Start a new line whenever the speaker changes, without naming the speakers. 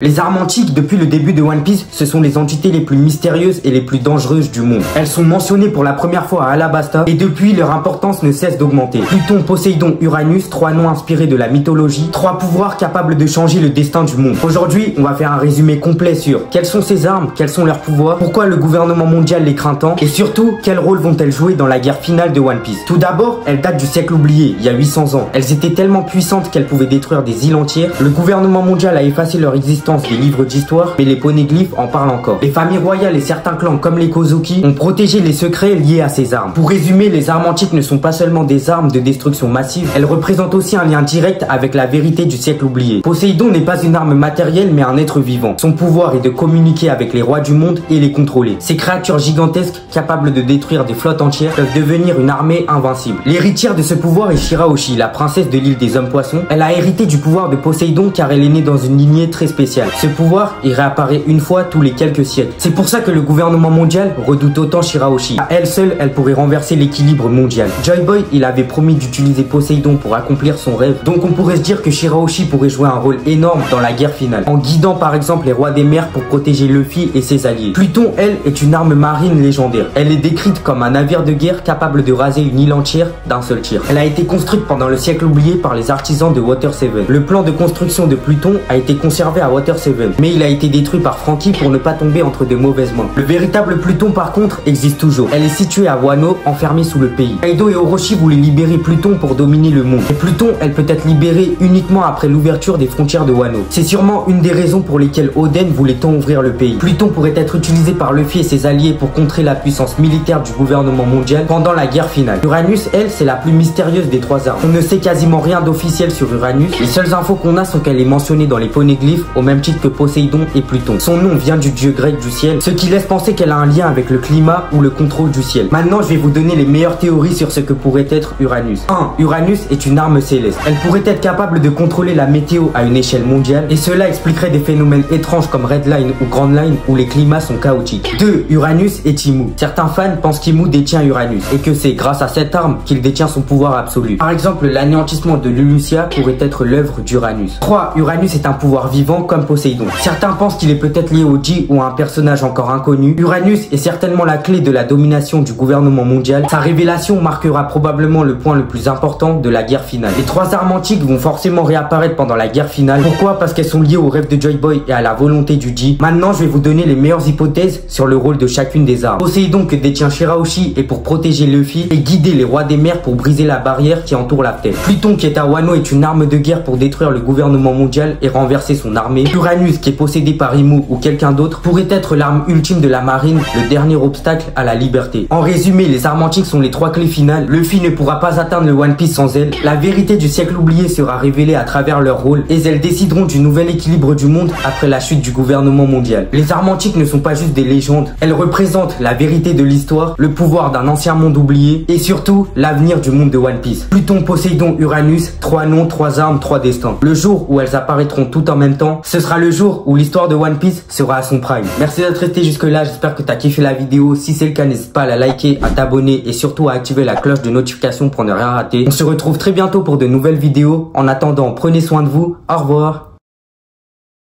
Les armes antiques, depuis le début de One Piece, ce sont les entités les plus mystérieuses et les plus dangereuses du monde. Elles sont mentionnées pour la première fois à Alabasta et depuis leur importance ne cesse d'augmenter. Pluton, Poséidon, Uranus, trois noms inspirés de la mythologie, trois pouvoirs capables de changer le destin du monde. Aujourd'hui, on va faire un résumé complet sur quelles sont ces armes, quels sont leurs pouvoirs, pourquoi le gouvernement mondial les craint tant et surtout quel rôle vont-elles jouer dans la guerre finale de One Piece. Tout d'abord, elles datent du siècle oublié, il y a 800 ans. Elles étaient tellement puissantes qu'elles pouvaient détruire des îles entières. Le gouvernement mondial a effacé leur existence des livres d'histoire, mais les poneglyphes en parlent encore. Les familles royales et certains clans comme les Kozuki ont protégé les secrets liés à ces armes. Pour résumer, les armes antiques ne sont pas seulement des armes de destruction massive, elles représentent aussi un lien direct avec la vérité du siècle oublié. Poséidon n'est pas une arme matérielle mais un être vivant. Son pouvoir est de communiquer avec les rois du monde et les contrôler. Ces créatures gigantesques, capables de détruire des flottes entières, peuvent devenir une armée invincible. L'héritière de ce pouvoir est Shirahoshi, la princesse de l'île des hommes poissons. Elle a hérité du pouvoir de Poséidon car elle est née dans une lignée très spéciale. Ce pouvoir, il réapparaît une fois tous les quelques siècles. C'est pour ça que le gouvernement mondial redoute autant Shirahoshi. À elle seule, elle pourrait renverser l'équilibre mondial. Joy Boy, il avait promis d'utiliser Poséidon pour accomplir son rêve. Donc on pourrait se dire que Shirahoshi pourrait jouer un rôle énorme dans la guerre finale, en guidant par exemple les rois des mers pour protéger Luffy et ses alliés. Pluton, elle, est une arme marine légendaire. Elle est décrite comme un navire de guerre capable de raser une île entière d'un seul tir. Elle a été construite pendant le siècle oublié par les artisans de Water 7. Le plan de construction de Pluton a été conservé à Water 7. Mais il a été détruit par Franky pour ne pas tomber entre de mauvaises mains. Le véritable Pluton par contre existe toujours. Elle est située à Wano, enfermée sous le pays. Kaido et Orochi voulaient libérer Pluton pour dominer le monde. Et Pluton, elle peut être libérée uniquement après l'ouverture des frontières de Wano. C'est sûrement une des raisons pour lesquelles Oden voulait tant ouvrir le pays. Pluton pourrait être utilisé par Luffy et ses alliés pour contrer la puissance militaire du gouvernement mondial pendant la guerre finale. Uranus, elle, c'est la plus mystérieuse des trois armes. On ne sait quasiment rien d'officiel sur Uranus. Les seules infos qu'on a sont qu'elle est mentionnée dans les poneglyphes au même titre que Poséidon et Pluton. Son nom vient du dieu grec du ciel, ce qui laisse penser qu'elle a un lien avec le climat ou le contrôle du ciel. Maintenant, je vais vous donner les meilleures théories sur ce que pourrait être Uranus. 1. Uranus est une arme céleste. Elle pourrait être capable de contrôler la météo à une échelle mondiale et cela expliquerait des phénomènes étranges comme Red Line ou Grand Line où les climats sont chaotiques. 2. Uranus est Imu. Certains fans pensent qu'Imu détient Uranus et que c'est grâce à cette arme qu'il détient son pouvoir absolu. Par exemple, l'anéantissement de Lulusia pourrait être l'œuvre d'Uranus. 3. Uranus est un pouvoir vivant comme Poséidon. Certains pensent qu'il est peut-être lié au G ou à un personnage encore inconnu. Uranus est certainement la clé de la domination du gouvernement mondial. Sa révélation marquera probablement le point le plus important de la guerre finale. Les trois armes antiques vont forcément réapparaître pendant la guerre finale. Pourquoi? Parce qu'elles sont liées au rêve de Joy Boy et à la volonté du G. Maintenant, je vais vous donner les meilleures hypothèses sur le rôle de chacune des armes. Poséidon que détient Shirahoshi est pour protéger Luffy et guider les rois des mers pour briser la barrière qui entoure la Terre. Pluton qui est à Wano est une arme de guerre pour détruire le gouvernement mondial et renverser son armée. Uranus qui est possédé par Imu ou quelqu'un d'autre pourrait être l'arme ultime de la marine, le dernier obstacle à la liberté. En résumé, les armes antiques sont les trois clés finales. Luffy ne pourra pas atteindre le One Piece sans elles. La vérité du siècle oublié sera révélée à travers leur rôle et elles décideront du nouvel équilibre du monde après la chute du gouvernement mondial. Les armes antiques ne sont pas juste des légendes, elles représentent la vérité de l'histoire, le pouvoir d'un ancien monde oublié et surtout l'avenir du monde de One Piece. Pluton, Poséidon, Uranus, trois noms, trois armes, trois destins. Le jour où elles apparaîtront toutes en même temps, ce sera le jour où l'histoire de One Piece sera à son prime. Merci d'être resté jusque là, j'espère que tu as kiffé la vidéo. Si c'est le cas, n'hésite pas à la liker, à t'abonner et surtout à activer la cloche de notification pour ne rien rater. On se retrouve très bientôt pour de nouvelles vidéos. En attendant, prenez soin de vous. Au revoir.